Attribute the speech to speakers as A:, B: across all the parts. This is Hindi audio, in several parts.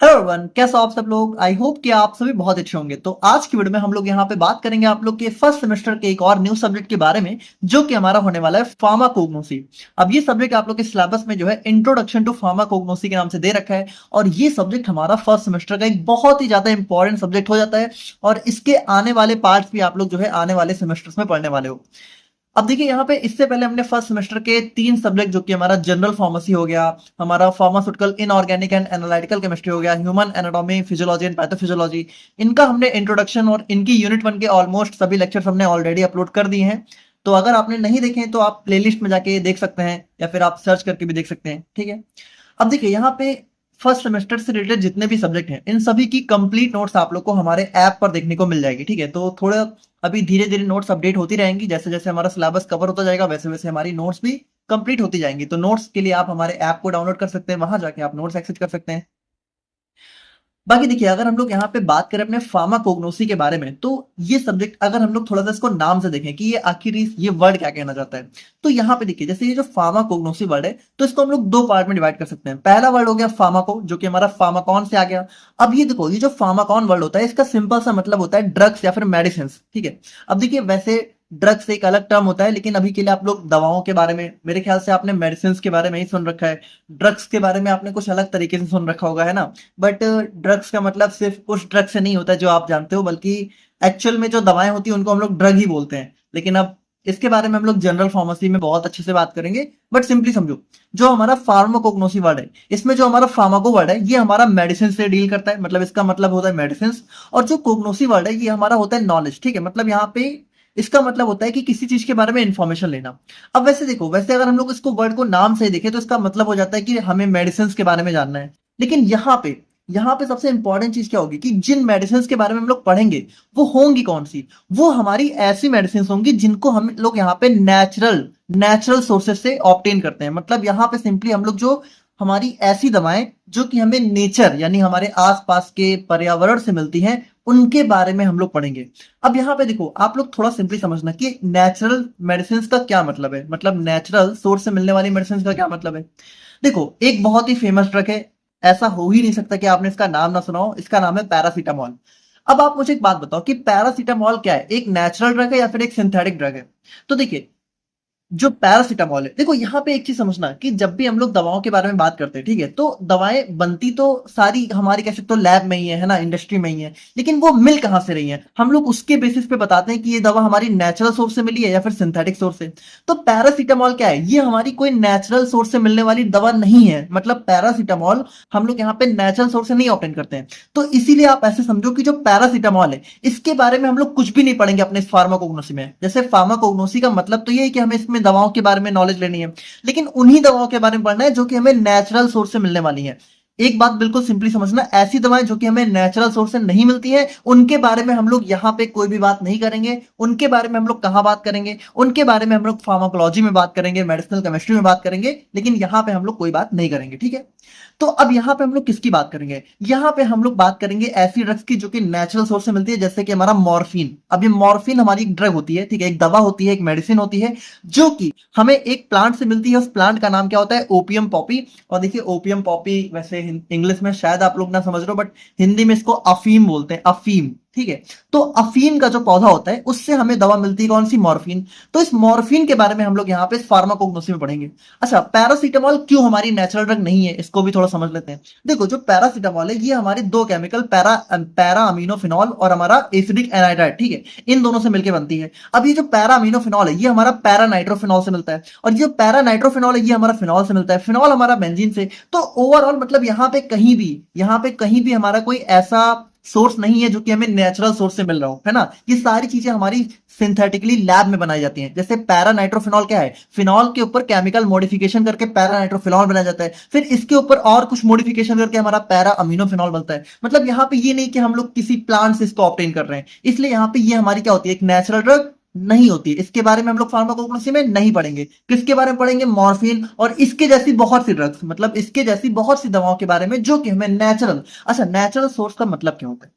A: हेलो एवरीवन, कैसे हो आप सब लोग। आई होप कि आप सभी बहुत अच्छे होंगे। तो आज की वीडियो में हम लोग यहाँ पे बात करेंगे आप लोग के फर्स्ट सेमेस्टर के एक और न्यू सब्जेक्ट के बारे में, जो कि हमारा होने वाला है फार्माकोग्नोसी। अब ये सब्जेक्ट आप लोग के सिलेबस में जो है इंट्रोडक्शन टू फार्माकोग्नोसी के नाम से दे रखा है, और ये सब्जेक्ट हमारा फर्स्ट सेमेस्टर का एक बहुत ही ज्यादा इंपॉर्टेंट सब्जेक्ट हो जाता है। और इसके आने वाले पार्ट्स भी आप लोग जो है आने वाले सेमेस्टर्स में पढ़ने वाले हो। अब देखिए यहाँ पे इससे पहले हमने फर्स्ट सेमेस्टर के 3 सब्जेक्ट, जो कि हमारा जनरल फार्मेसी हो गया, हमारा pharmaceutical inorganic and analytical chemistry हो गया, human anatomy physiology and pathophysiology, इनका हमने इंट्रोडक्शन और इनकी यूनिट 1 के ऑलमोस्ट सभी लेक्चर्स हमने ऑलरेडी अपलोड कर दिए हैं। तो अगर आपने नहीं देखे हैं तो आप प्लेलिस्ट में जाके देख सकते हैं, या फिर आप सर्च करके भी देख सकते हैं। ठीक है। अब देखिए यहाँ पे फर्स्ट सेमेस्टर से रिलेटेड जितने भी सब्जेक्ट हैं, इन सभी की कंप्लीट नोट्स आप लोग को हमारे ऐप पर देखने को मिल जाएगी। ठीक है। तो थोड़ा अभी धीरे धीरे नोट्स अपडेट होती रहेंगी, जैसे जैसे हमारा सिलेबस कवर होता जाएगा वैसे वैसे हमारी नोट्स भी कंप्लीट होती जाएंगी। तो नोट्स के लिए आप हमारे ऐप को डाउनलोड कर सकते हैं, वहां जाके आप नोट्स एक्सेस कर सकते हैं। बाकी देखिए अगर हम लोग यहाँ पे बात करें अपने फार्माकोग्नोसी के बारे में, तो ये सब्जेक्ट अगर हम लोग थोड़ा सा इसको नाम से देखें कि ये आखिर ये वर्ड क्या कहना चाहता है, तो यहाँ पे देखिए जैसे ये जो फार्माकोग्नोसी वर्ड है, तो इसको हम लोग 2 पार्ट में डिवाइड कर सकते हैं। पहला वर्ड हो गया फार्माको, जो कि हमारा फार्माकॉन से आ गया। अब ये देखो, ये जो फार्माकॉन वर्ड होता है, इसका सिंपल सा मतलब होता है ड्रग्स या फिर मेडिसिन। ठीक है। अब देखिए वैसे ड्रग्स एक अलग टर्म होता है, लेकिन अभी के लिए आप लोग दवाओं के बारे में, मेरे ख्याल से आपने मेडिसिन के बारे में ही सुन रखा है। ड्रग्स के बारे में आपने कुछ अलग तरीके से सुन रखा होगा, है ना। बट ड्रग्स का मतलब सिर्फ उस ड्रग से नहीं होता जो आप जानते हो, बल्कि एक्चुअल में जो दवाएं होती हैं उनको हम लोग ड्रग ही बोलते हैं। लेकिन अब इसके बारे में हम लोग जनरल फार्मेसी में बहुत अच्छे से बात करेंगे। बट सिंपली समझो, जो हमारा फार्माकोग्नोसी वर्ड है, इसमें जो हमारा फार्माको वर्ड है, ये हमारा मेडिसिन से डील करता है, मतलब इसका मतलब होता है मेडिसिन। और जो कोग्नोसी वर्ड है, ये हमारा होता है नॉलेज। ठीक है। मतलब यहाँ पे इसका मतलब होता है कि किसी चीज के बारे में इंफॉर्मेशन लेना। अब वैसे देखो, वैसे अगर हम लोग इसको वर्ड को नाम से देखें तो इसका मतलब हो जाता है कि हमें मेडिसिन के बारे में जानना है। लेकिन यहाँ पे सबसे इंपॉर्टेंट चीज क्या होगी कि जिन मेडिसिन के बारे में हम लोग पढ़ेंगे, वो होंगी कौन सी। वो हमारी ऐसी मेडिसिन होंगी जिनको हम लोग यहाँ पे नेचुरल नेचुरल सोर्सेज से ऑब्टेन करते हैं। मतलब यहाँ पे सिंपली हम लोग जो हमारी ऐसी दवाएं जो कि हमें नेचर यानी हमारे आसपास के पर्यावरण से मिलती हैं, उनके बारे में हम लोग पढ़ेंगे। अब यहाँ पे देखो, आप लोग थोड़ा सिंपली समझना कि नेचुरल मेडिसिन का क्या मतलब है, मतलब नेचुरल सोर्स से मिलने वाली मेडिसिन का क्या मतलब है। देखो, एक बहुत ही फेमस ड्रग है, ऐसा हो ही नहीं सकता कि आपने इसका नाम ना सुना हो। इसका नाम है पैरासीटामोल। अब आप मुझे एक बात बताओ कि पैरासीटामोल क्या है, एक नेचुरल ड्रग है या फिर एक सिंथेटिक ड्रग है। तो देखिए, जो पैरासीटामोल है, देखो यहाँ पे एक चीज समझना कि जब भी हम लोग दवाओं के बारे में बात करते हैं, ठीक है, तो दवाएं बनती तो सारी हमारी कह सकते हो लैब में ही है ना, इंडस्ट्री में ही है। लेकिन वो मिल कहाँ से रही है, हम लोग उसके बेसिस पे बताते हैं कि ये दवा हमारी नेचुरल सोर्स से मिली है या फिर सिंथेटिक सोर्स से। तो पैरासीटामोल क्या है, ये हमारी कोई नेचुरल सोर्स से मिलने वाली दवा नहीं है। मतलब पैरासीटामोल हम लोग यहाँ पे नेचुरल सोर्स से नहीं ऑब्टेन करते हैं। तो इसीलिए आप ऐसे समझो कि जो पैरासीटामोल है, इसके बारे में हम लोग कुछ भी नहीं पढ़ेंगे अपने फार्माकोग्नोसी में। जैसे फार्माकोग्नोसी का मतलब तो ये है कि हमें इसमें दवाओं के बारे में नॉलेज लेनी है, लेकिन उन्हीं दवाओं के बारे में पढ़ना है जो कि हमें नेचुरल सोर्स से मिलने वाली है। एक बात बिल्कुल सिंपली समझना, ऐसी दवाएं जो कि हमें नेचुरल सोर्स से नहीं मिलती हैं, उनके बारे में हम लोग यहाँ पे कोई भी बात नहीं करेंगे। उनके बारे में हम लोग कहाँ बात करेंगे, उनके बारे में हम लोग फार्माकोलॉजी में बात करेंगे, मेडिसिनल केमिस्ट्री में बात करेंगे, लेकिन यहाँ पे हम लोग कोई बात नहीं करेंगे। ठीक है। तो अब यहाँ पे हम लोग किसकी बात करेंगे, यहाँ पे हम लोग बात करेंगे ऐसी ड्रग्स की जो कि नेचुरल सोर्स से मिलती है, जैसे कि हमारा मॉर्फिन। अब ये मॉर्फिन हमारी एक ड्रग होती है, ठीक है, एक दवा होती है, एक मेडिसिन होती है, जो कि हमें एक प्लांट से मिलती है। उस प्लांट का नाम क्या होता है, ओपियम पॉपी। और देखिए ओपियम पॉपी वैसे इंग्लिश में शायद आप लोग ना समझ रहे हो, बट हिंदी में इसको अफीम बोलते हैं, अफीम। ठीक है। तो अफीम का जो पौधा होता है, उससे हमें दवा मिलती है, कौन सी, मॉर्फिन। तो इस मॉर्फिन के बारे में हम लोग यहाँ पे फार्माकोग्नोसी में पढ़ेंगे। अच्छा, पैरासीटामोल क्यों हमारी नेचुरल ड्रग नहीं है, इसको भी थोड़ा समझ लेते हैं। देखो, जो पैरासीटामोल है, ये हमारे 2 केमिकल पैरा अमीनोफिनॉल और हमारा एसिडिक एनाइड्राइड, ठीक है, इन दोनों से मिलकर बनती है। अब ये जो पैरा अमीनोफिनॉल है, ये हमारा पैरा नाइट्रोफिनॉल से मिलता है, और जो पैरा नाइट्रोफिनॉल है, ये हमारा फिनॉल से मिलता है, फिनॉल हमारा बेंजीन से। तो ओवरऑल मतलब यहाँ पे कहीं भी हमारा कोई ऐसा सोर्स नहीं है जो कि हमें नेचुरल सोर्स से मिल रहा हो, है ना। ये सारी चीजें हमारी सिंथेटिकली लैब में बनाई जाती हैं। जैसे पैरा नाइट्रोफिनॉल क्या है, फिनॉल के ऊपर केमिकल मॉडिफिकेशन करके पैरा नाइट्रोफिनॉल बनाया जाता है, फिर इसके ऊपर और कुछ मॉडिफिकेशन करके हमारा पैरा अमीनोफिनॉल बनता है। मतलब यहाँ पे ये नहीं कि हम लोग किसी प्लांट से इसको ऑब्टेन कर रहे हैं। इसलिए यहाँ पे ये हमारी क्या होती है, एक नेचुरल ड्रग नहीं होती। इसके बारे में हम लोग फार्माकोग्नोसी में नहीं पढ़ेंगे। किसके बारे में पढ़ेंगे, मॉर्फिन और इसके जैसी बहुत सी ड्रग्स, मतलब इसके जैसी बहुत सी दवाओं के बारे में जो कि हमें नेचुरल। अच्छा, नेचुरल सोर्स का मतलब क्या होता है,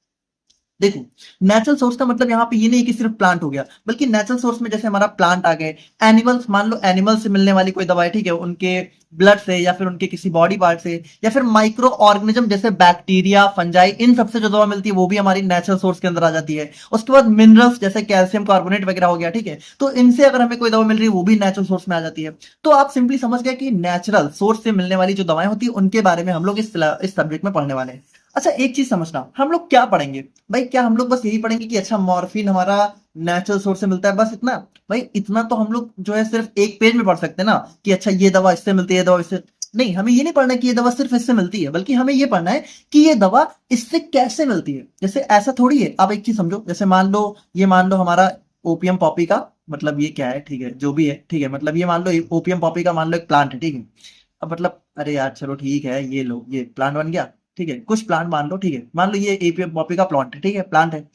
A: देखो, नेचुरल सोर्स का मतलब यहाँ पे ये नहीं कि सिर्फ प्लांट हो गया, बल्कि नेचुरल सोर्स में जैसे हमारा प्लांट आ गए, एनिमल्स, मान लो एनिमल से मिलने वाली कोई दवाई, ठीक है, उनके ब्लड से या फिर उनके किसी बॉडी पार्ट से, या फिर माइक्रो ऑर्गेनिज्म जैसे बैक्टीरिया, फंजाई, इन सबसे जो दवा मिलती है वो भी हमारी नेचुरल सोर्स के अंदर आ जाती है। उसके बाद मिनरल्स जैसे कैल्शियम कार्बोनेट वगैरह हो गया, ठीक है, तो इनसे अगर हमें कोई दवा मिल रही है वो भी नेचुरल सोर्स में आ जाती है। तो आप सिंपली समझ गए कि नेचुरल सोर्स से मिलने वाली जो दवाएं होती है उनके बारे में हम लोग इस सब्जेक्ट में पढ़ने वाले हैं। अच्छा, एक चीज समझना, हम लोग क्या पढ़ेंगे भाई? क्या हम लोग बस यही पढ़ेंगे कि अच्छा मॉर्फिन हमारा नेचुरल सोर्स से मिलता है, बस इतना? भाई इतना तो हम लोग जो है सिर्फ एक पेज में पढ़ सकते हैं ना, कि अच्छा ये दवा इससे मिलती है, ये दवा इससे। नहीं, हमें ये नहीं पढ़ना है कि ये दवा सिर्फ इससे मिलती है, बल्कि हमें ये पढ़ना है कि ये दवा इससे कैसे मिलती है। जैसे ऐसा थोड़ी है, आप एक चीज समझो, जैसे मान लो हमारा ओपियम पॉपी का मतलब ये क्या है, ठीक है, जो भी है, ठीक है, मतलब ये मान लो ओपियम पॉपी का मान लो एक प्लांट है, ठीक है। अब मतलब अरे यार चलो ठीक है, ये लो, ये प्लांट बन गया, ठीक है, कुछ प्लांट मान लो, ठीक है, मान लो ये एपीएम पॉपी का प्लांट है, ठीक है, प्लांट है।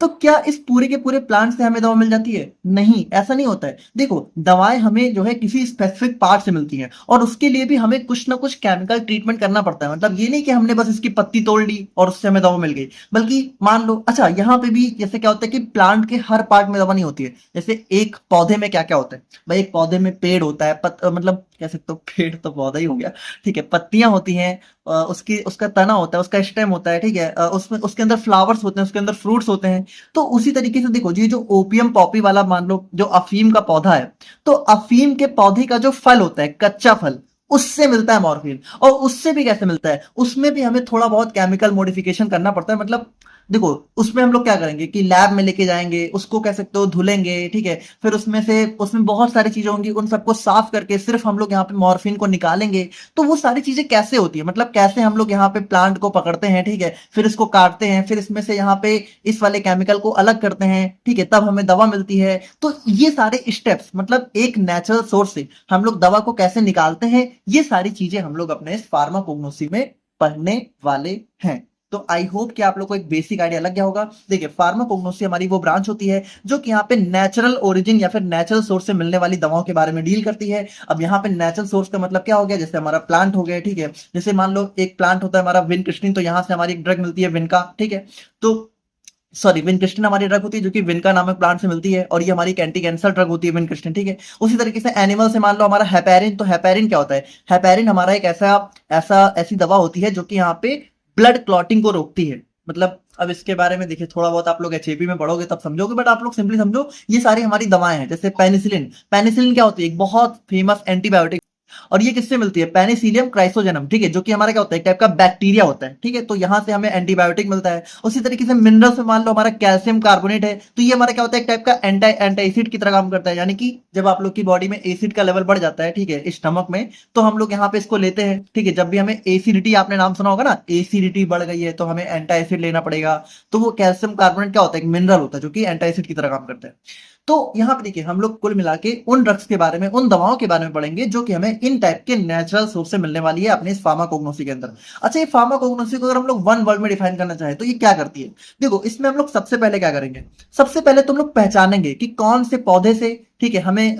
A: तो क्या इस पूरे के पूरे प्लांट से हमें दवा मिल जाती है? नहीं, ऐसा नहीं होता है। देखो, दवाएं हमें जो है किसी स्पेसिफिक पार्ट से मिलती हैं, और उसके लिए भी हमें कुछ ना कुछ केमिकल ट्रीटमेंट करना पड़ता है। मतलब ये नहीं कि हमने बस इसकी पत्ती तोड़ ली और उससे हमें दवा मिल गई, बल्कि मान लो, अच्छा यहाँ पे भी जैसे क्या होता है कि प्लांट के हर पार्ट में दवा नहीं होती है। जैसे एक पौधे में क्या क्या होता है भाई? एक पौधे में पेड़ होता है, मतलब कह सकते हो पेड़ तो पौधा ही हो गया, ठीक है, पत्तियां होती हैं, उसकी उसका तना होता है, उसका स्टेम होता है, ठीक है, उसमें उसके अंदर फ्लावर्स होते हैं, उसके अंदर फ्रूट्स होते हैं। तो उसी तरीके से देखो, ये जो ओपियम पॉपी वाला मान लो जो अफीम का पौधा है, तो अफीम के पौधे का जो फल होता है, कच्चा फल, उससे मिलता है मॉर्फिन। और उससे भी कैसे मिलता है? उसमें भी हमें थोड़ा बहुत केमिकल मॉडिफिकेशन करना पड़ता है। मतलब देखो, उसमें हम लोग क्या करेंगे कि लैब में लेके जाएंगे, उसको कह सकते हो धुलेंगे, ठीक है, फिर उसमें बहुत सारी चीजें होंगी, उन सबको साफ करके सिर्फ हम लोग यहाँ पे मॉर्फिन को निकालेंगे। तो वो सारी चीजें कैसे होती है, मतलब कैसे हम लोग यहाँ पे प्लांट को पकड़ते हैं, ठीक है, फिर इसको काटते हैं, फिर इसमें से यहाँ पे इस वाले केमिकल को अलग करते हैं, ठीक है, तब हमें दवा मिलती है। तो ये सारे स्टेप्स, मतलब एक नेचुरल सोर्स से हम लोग दवा को कैसे निकालते हैं, ये सारी चीजें हम लोग अपने इस फार्माकोग्नोसी में पढ़ने वाले हैं। तो आई होप कि आप लोग को एक बेसिक आइडिया लग गया होगा। देखिए, फार्माकोग्नोसी हमारी वो ब्रांच होती है जो कि यहाँ पे नेचुरल ओरिजिन या फिर नेचुरल सोर्स से मिलने वाली दवाओं के बारे में डील करती है। अब यहाँ पे नेचुरल सोर्स का मतलब क्या हो गया? जैसे हमारा प्लांट हो गया, ठीक है, जैसे मान लो एक प्लांट होता है हमारा विनक्रिस्टिन, तो यहाँ से हमारी एक ड्रग मिलती है विनका, ठीक है, तो सॉरी, विनक्रिस्टिन हमारी ड्रग होती है जो कि विनका नामक प्लांट से मिलती है, और ये हमारी एक एंटी कैंसर ड्रग होती है विनक्रिस्टिन, ठीक है। उसी तरीके से एनिमल से मान लो हमारा हेपेरिन, तो हेपेरिन क्या होता है? हेपेरिन हमारा एक ऐसा ऐसा ऐसी दवा होती है जो कि यहाँ पे ब्लड क्लॉटिंग को रोकती है। मतलब अब इसके बारे में देखिए, थोड़ा बहुत आप लोग एचएपी में पढ़ोगे तब समझोगे, बट आप लोग सिंपली समझो, ये सारी हमारी दवाएं हैं। जैसे पेनिसिलिन, पेनिसिलिन क्या होती है? एक बहुत फेमस एंटीबायोटिक, और ये किससे मिलती है? पेनिसिलियम क्राइसोजेनम, ठीक है, जो कि हमारा क्या होता है? एक टाइप का बैक्टीरिया होता है, ठीक है, तो यहां से हमें एंटीबायोटिक मिलता है। उसी तरीके से मिनरल्स में मान लो हमारा कैल्शियम कार्बोनेट है, तो ये हमारा क्या होता है? एक टाइप का एंटाइसिड की तरह काम करता है। यानी कि जब आप लोग की बॉडी में एसिड का लेवल बढ़ जाता है, ठीक है, स्टमक में, तो हम लोग यहाँ पे इसको लेते हैं, ठीक है। जब भी हमें एसिडिटी, आपने नाम सुना होगा ना, एसिडिटी बढ़ गई है, तो हमें एंटाइसिड लेना पड़ेगा। तो वो कैल्शियम कार्बोनेट क्या होता है? एक मिनरल होता है जो कि एंटाइसिड की तरह काम करता है। तो यहाँ पे देखिए, हम लोग कुल मिला के उन ड्रग्स के बारे में, उन दवाओं के बारे में पढ़ेंगे जो कि हमें इन टाइप के नेचुरल सोर्स से मिलने वाली है अपने इस फार्माकोग्नोसी के अंदर। अच्छा, ये फार्माकोग्नोसी को अगर हम लोग वन वर्ड में डिफाइन करना चाहें तो ये क्या करती है? देखो, इसमें हम लोग सबसे पहले क्या करेंगे? सबसे पहले तुम लोग पहचानेंगे कि कौन से पौधे से, ठीक है, हमें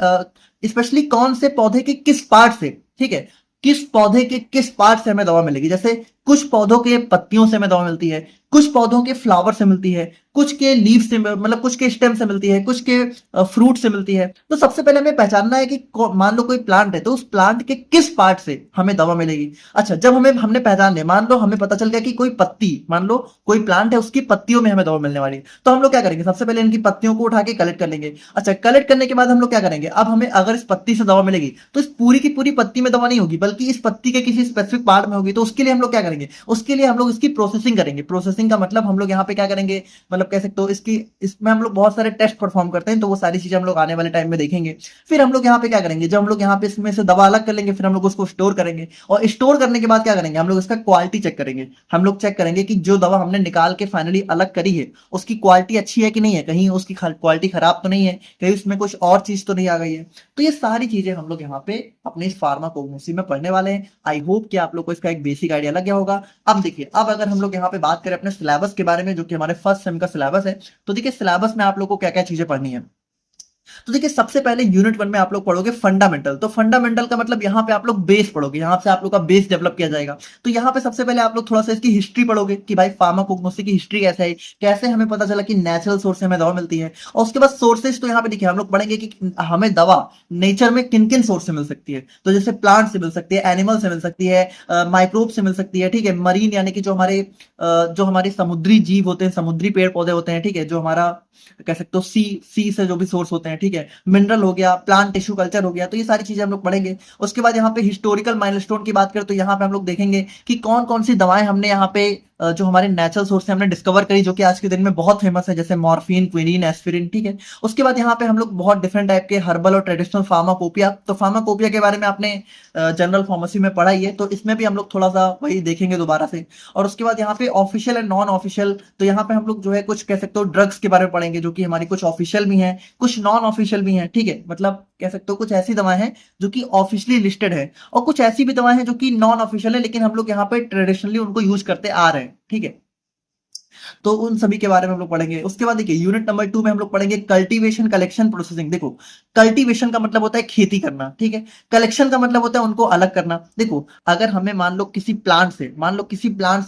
A: स्पेशली कौन से पौधे के किस पार्ट से, ठीक है, किस पौधे के किस पार्ट से हमें दवा मिलेगी। जैसे कुछ पौधों के पत्तियों से हमें दवा मिलती है, कुछ पौधों के फ्लावर से मिलती है, कुछ के लीव से, मतलब कुछ के स्टेम से मिलती है, कुछ के फ्रूट से मिलती है। तो सबसे पहले हमें पहचानना है कि मान लो कोई प्लांट है, तो उस प्लांट के किस पार्ट से हमें दवा मिलेगी। अच्छा, जब हमने पहचान लिया, मान लो हमें पता चल गया कि कोई पत्ती, मान लो कोई प्लांट है, उसकी पत्तियों में हमें दवा मिलने वाली है, तो हम लोग क्या करेंगे? सबसे पहले इनकी पत्तियों को उठा के कलेक्ट कर लेंगे। अच्छा, कलेक्ट करने के बाद हम लोग क्या करेंगे? अब हमें अगर इस पत्ती से दवा मिलेगी, तो इस पूरी की पूरी पत्ती में दवा नहीं होगी, बल्कि इस पत्ती के किसी स्पेसिफिक पार्ट में होगी। तो उसके लिए हम लोग क्या करेंगे? उसके लिए हम लोग इसकी प्रोसेसिंग करेंगे। प्रोसेसिंग का मतलब हम लोग यहाँ पे क्या करेंगे, मतलब कह सकते हो इसमें हम लोग बहुत सारे टेस्ट परफॉर्म करते हैं, तो वो सारी चीजें हम लोग आने वाले टाइम में देखेंगे। फिर हम लोग यहाँ पे क्या करेंगे? जब हम लोग यहाँ पे इसमें से दवा अलग कर लेंगे, फिर हम लोग उसको स्टोर करेंगे, और स्टोर करने के बाद क्या करेंगे? हम लोग इसका क्वालिटी चेक करेंगे। हम लोग चेक करेंगे कि जो दवा हमने निकाल के फाइनली अलग करी है, उसकी क्वालिटी अच्छी है कि नहीं है, कहीं उसकी क्वालिटी खराब तो नहीं है, कहीं उसमें कुछ और चीज तो नहीं आ गई है। तो ये सारी चीजें हम लोग यहाँ पे अपने इस फार्माकोग्नोसी में पढ़ने वाले हैं। आई होप कि आप लोग को इसका एक बेसिक आइडिया लग गया होगा। अब देखिए, अब अगर हम लोग यहाँ पे बात करें अपने सिलेबस के बारे में, जो कि हमारे फर्स्ट सेम का सिलेबस है, तो देखिए सिलेबस में आप लोग को क्या क्या चीजें पढ़नी है। तो देखिए सबसे पहले यूनिट 1 में आप लोग पढ़ोगे फंडामेंटल। तो फंडामेंटल का मतलब यहाँ पे आप लोग बेस पढ़ोगे, यहाँ से आप लोग का बेस डेवलप किया जाएगा। तो यहाँ पे सबसे पहले आप लोग थोड़ा सा इसकी हिस्ट्री पढ़ोगे कि भाई फार्माकोग्नोसी की हिस्ट्री कैसे है, कैसे हमें पता चला कि नेचुरल सोर्स से हमें दवा मिलती है। और उसके बाद सोर्सेज, तो यहाँ पे देखिए हम लोग पढ़ेंगे कि हमें दवा नेचर में किन किन सोर्स से मिल सकती है। तो जैसे प्लांट से मिल सकती है, एनिमल से मिल सकती है, माइक्रोब से मिल सकती है, ठीक है, मरीन यानी कि जो हमारे समुद्री जीव होते हैं, समुद्री पेड़ पौधे होते हैं, ठीक है, जो हमारा कह सकते हो सी से जो भी सोर्स होते हैं, ठीक है, मिनरल हो गया, प्लांट टिश्यू कल्चर हो गया। तो ये सारी चीजें हम लोग पढ़ेंगे। उसके बाद यहाँ पे हिस्टोरिकल माइलस्टोन की बात करें तो यहाँ पे हम लोग देखेंगे कि कौन कौन सी दवाएं हमने यहाँ पे जो हमारे नेचुरल सोर्स से हमने डिस्कवर करी, जो कि आज के दिन में बहुत फेमस है, जैसे मॉर्फिन, क्विनीन, एस्पिरिन, ठीक है। उसके बाद यहाँ पे हम लोग बहुत डिफरेंट टाइप के हर्बल और ट्रेडिशनल फार्माकोपिया, तो फार्माकोपिया के बारे में आपने जनरल फार्मेसी में पढ़ा ही है, तो इसमें भी हम लोग थोड़ा सा वही देखेंगे दोबारा से। और उसके बाद यहाँ पे ऑफिशियल एंड नॉन ऑफिशियल, तो यहाँ पे हम लोग जो है कुछ कह सकते हो ड्रग्स के बारे में पढ़ेंगे, जो कि हमारी कुछ ऑफिशियल भी हैं, कुछ नॉन ऑफिशियल भी हैं, ठीक है। मतलब कह सकते हो कुछ ऐसी दवाएं हैं जो कि ऑफिशियली लिस्टेड है, और कुछ ऐसी भी दवाएं हैं जो कि नॉन ऑफिशियल है, लेकिन हम लोग यहाँ पे ट्रेडिशनली उनको यूज करते आ रहे हैं, ठीक है। तो उन सभी के बारे में हम लोग पढ़ेंगे। उसके बाद देखिए यूनिट नंबर 2 में हम लोग पढ़ेंगे कल्टीवेशन, कलेक्शन, प्रोसेसिंग। देखो कल्टीवेशन का मतलब होता है खेती करना, ठीक है। कलेक्शन का मतलब होता है उनको अलग करना। देखो अगर हमें मान लो किसी प्लांट से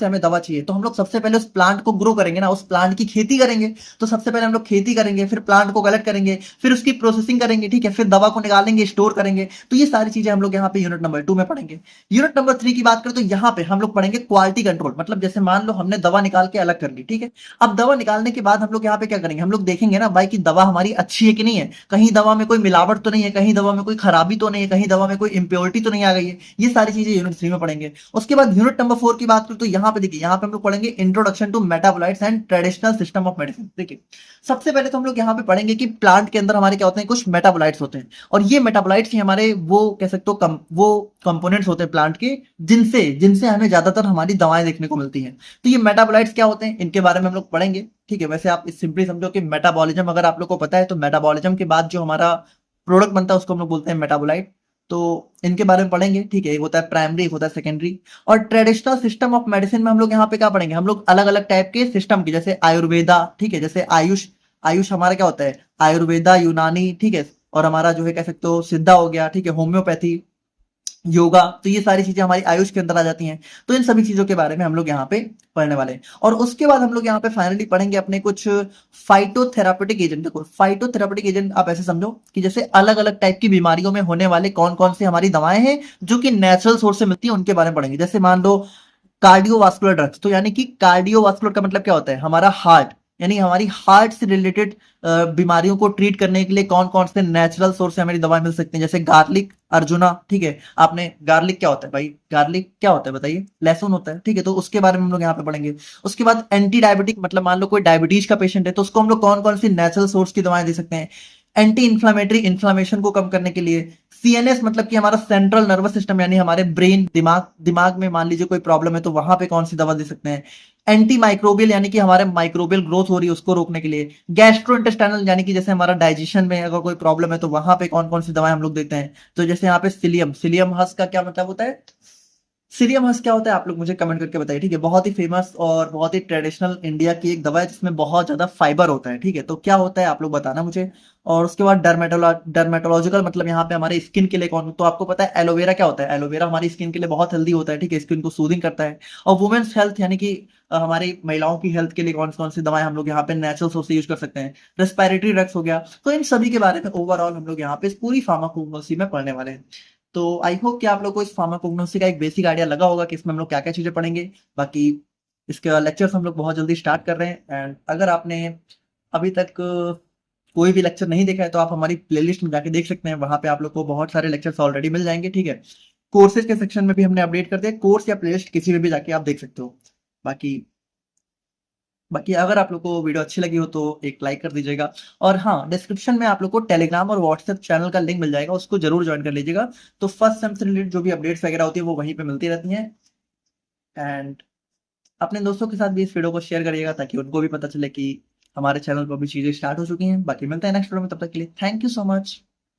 A: हमें दवा चाहिए, तो हम लोग सबसे पहले उस प्लांट को ग्रो करेंगे ना, उस प्लांट की खेती करेंगे। तो सबसे पहले हम लोग खेती करेंगे, फिर प्लांट को कलेक्ट करेंगे, फिर उसकी प्रोसेसिंग करेंगे, ठीक है, फिर दवा को निकालेंगे, स्टोर करेंगे। तो ये सारी चीजें हम लोग यहाँ पे यूनिट नंबर 2 में पढ़ेंगे। यूनिट नंबर 3 की बात करें तो यहाँ पे हम लोग पढ़ेंगे क्वालिटी कंट्रोल। मतलब जैसे मान लो हमने दवा निकाल के अलग कर ली, ठीक है। अब दवा निकालने के बाद हम लोग यहाँ पे क्या करेंगे, हम लोग देखेंगे ना भाई कि दवा हमारी अच्छी है कि नहीं है, कहीं दवा में कोई मिलावट तो नहीं है, कहीं दवा में कोई खराबी तो नहीं है, कहीं दवा में कोई इंप्योरिटी तो नहीं आ गई है। ये सारी चीजें यूनिट 3 में पढ़ेंगे। उसके बाद यूनिट नंबर 4 की बात करें तो यहाँ पे देखिए, यहाँ पे हम लोग पढ़ेंगे introduction to metabolites and traditional system of medicine. देखिए सबसे पहले तो हम लोग यहाँ पे पढ़ेंगे कि प्लांट के अंदर हमारे क्या होते हैं, कुछ मेटाबोलाइट्स होते हैं, और ये मेटाबोलाइट्स ही हमारे वो कह सकते हो वो कंपोनेंट्स होते हैं प्लांट के, जिनसे जिनसे हमें ज्यादातर हमारी दवाएं देखने को मिलती हैं। तो ये मेटाबोलाइट्स क्या होते हैं, इनके बारे में हम लोग पढ़ेंगे, ठीक है। वैसे आप सिंपली समझो कि मेटाबॉलिज्म अगर आप लोग को पता है, तो मेटाबॉलिज्म के बाद जो हमारा प्रोडक्ट बनता है उसको हम लोग बोलते हैं मेटाबोलाइट। तो इनके बारे में पढ़ेंगे, ठीक है। एक होता है प्राइमरी, एक होता है सेकेंडरी। और ट्रेडिशनल सिस्टम ऑफ मेडिसिन में हम लोग यहाँ पे क्या पढ़ेंगे, हम लोग अलग अलग टाइप के सिस्टम की, जैसे आयुर्वेदा, ठीक है, जैसे आयुष, आयुष हमारा क्या होता है, आयुर्वेदा, यूनानी, ठीक है, और हमारा जो है कह सकते हो सिद्धा हो गया, ठीक है, होम्योपैथी, योगा। तो ये सारी चीजें हमारी आयुष के अंदर आ जाती हैं। तो इन सभी चीजों के बारे में हम लोग यहाँ पे पढ़ने वाले हैं। और उसके बाद हम लोग यहाँ पे फाइनली पढ़ेंगे अपने कुछ फाइटोथेरापेटिक एजेंट। देखो फाइटोथेरापेटिक एजेंट आप ऐसे समझो कि जैसे अलग अलग टाइप की बीमारियों में होने वाले कौन कौन से हमारी दवाएं हैं जो कि नेचुरल सोर्स से मिलती है, उनके बारे में पढ़ेंगे। जैसे मान लो कार्डियोवास्कुलर ड्रग्स, तो यानी कि कार्डियोवास्कुलर का मतलब क्या होता है, हमारा हार्ट, यानी हमारी हार्ट से रिलेटेड बीमारियों को ट्रीट करने के लिए कौन कौन से नेचुरल सोर्स से हमारी दवाएं मिल सकती हैं। जैसे गार्लिक, अर्जुना, ठीक है। आपने गार्लिक क्या होता है भाई, गार्लिक क्या होता है बताइए, लहसुन होता है, ठीक है। तो उसके बारे में हम लोग यहाँ पे पढ़ेंगे। उसके बाद एंटी डायबिटिक, मतलब मान लो कोई डायबिटीज का पेशेंट है, तो उसको हम लोग कौन कौन सी नेचुरल सोर्स की दवाएं दे सकते हैं। एंटी इंफ्लामेटरी, इन्फ्लामेशन को कम करने के लिए। सीएनएस मतलब कि हमारा सेंट्रल नर्वस सिस्टम, यानी हमारे ब्रेन, दिमाग में मान लीजिए कोई प्रॉब्लम है, तो वहां पे कौन सी दवा दे सकते हैं। एंटी माइक्रोबियल, यानी कि हमारे माइक्रोबियल ग्रोथ हो रही है उसको रोकने के लिए। गैस्ट्रो इंटेस्टाइनल, यानी कि जैसे हमारा डाइजेशन में अगर कोई प्रॉब्लम है, तो वहां पे कौन कौन सी दवाएं हम लोग देते हैं। तो जैसे यहाँ पे सिलियम, सिलियम हस का क्या मतलब होता है, सीरियम हर्स क्या होता है, आप लोग मुझे कमेंट करके बताइए, ठीक है। बहुत ही फेमस और बहुत ही ट्रेडिशनल इंडिया की एक दवा है जिसमें बहुत ज्यादा फाइबर होता है, ठीक है। तो क्या होता है आप लोग बताना मुझे। और उसके बाद डर्मेटोलॉजिकल, मतलब यहाँ पे हमारे स्किन के लिए कौन, तो आपको पता है एलोवेरा क्या होता है, एलोवेरा हमारी स्किन के लिए बहुत हेल्दी होता है, ठीक है, स्किन को सूदिंग करता है। और वुमेन्स हेल्थ, यानी कि हमारी महिलाओं की हेल्थ के लिए कौन कौन सी दवाएं हम लोग यहाँ पे नेचुरल सोर्स से यूज कर सकते हैं। रेस्पिरेटरी ड्रग्स हो गया। तो इन सभी के बारे में ओवरऑल हम लोग यहाँ पे इस पूरी फार्माकोग्नोसी में पढ़ने वाले हैं। तो आई होप कि आप लोग को इस फार्माकोग्नोसी का एक बेसिक आइडिया लगा होगा कि इसमें हम लोग क्या क्या चीजें पढ़ेंगे। बाकी इसके लेक्चर्स हम लोग बहुत जल्दी स्टार्ट कर रहे हैं, एंड अगर आपने अभी तक कोई भी लेक्चर नहीं देखा है, तो आप हमारी प्लेलिस्ट में जाके देख सकते हैं, वहां पे आप लोग को बहुत सारे लेक्चर्स ऑलरेडी मिल जाएंगे, ठीक है। कोर्सेज के सेक्शन में भी हमने अपडेट कर दिया, कोर्स या प्लेलिस्ट किसी में भी जाके आप देख सकते हो। बाकी बाकी अगर आप लोग को वीडियो अच्छी लगी हो तो एक लाइक कर दीजिएगा। और हाँ, डिस्क्रिप्शन में आप लोग को टेलीग्राम और व्हाट्सएप चैनल का लिंक मिल जाएगा, उसको जरूर ज्वाइन कर लीजिएगा। तो फर्स्ट सेम से रिलेटेड जो भी अपडेट्स वगैरह होती है वो वहीं पे मिलती रहती हैं। एंड अपने दोस्तों के साथ भी इस वीडियो को शेयर करिएगा, ताकि उनको भी पता चले कि हमारे चैनल पर भी चीजें स्टार्ट हो चुकी हैं। बाकी मिलते हैं नेक्स्ट वीडियो में, तब तक के लिए थैंक यू सो मच।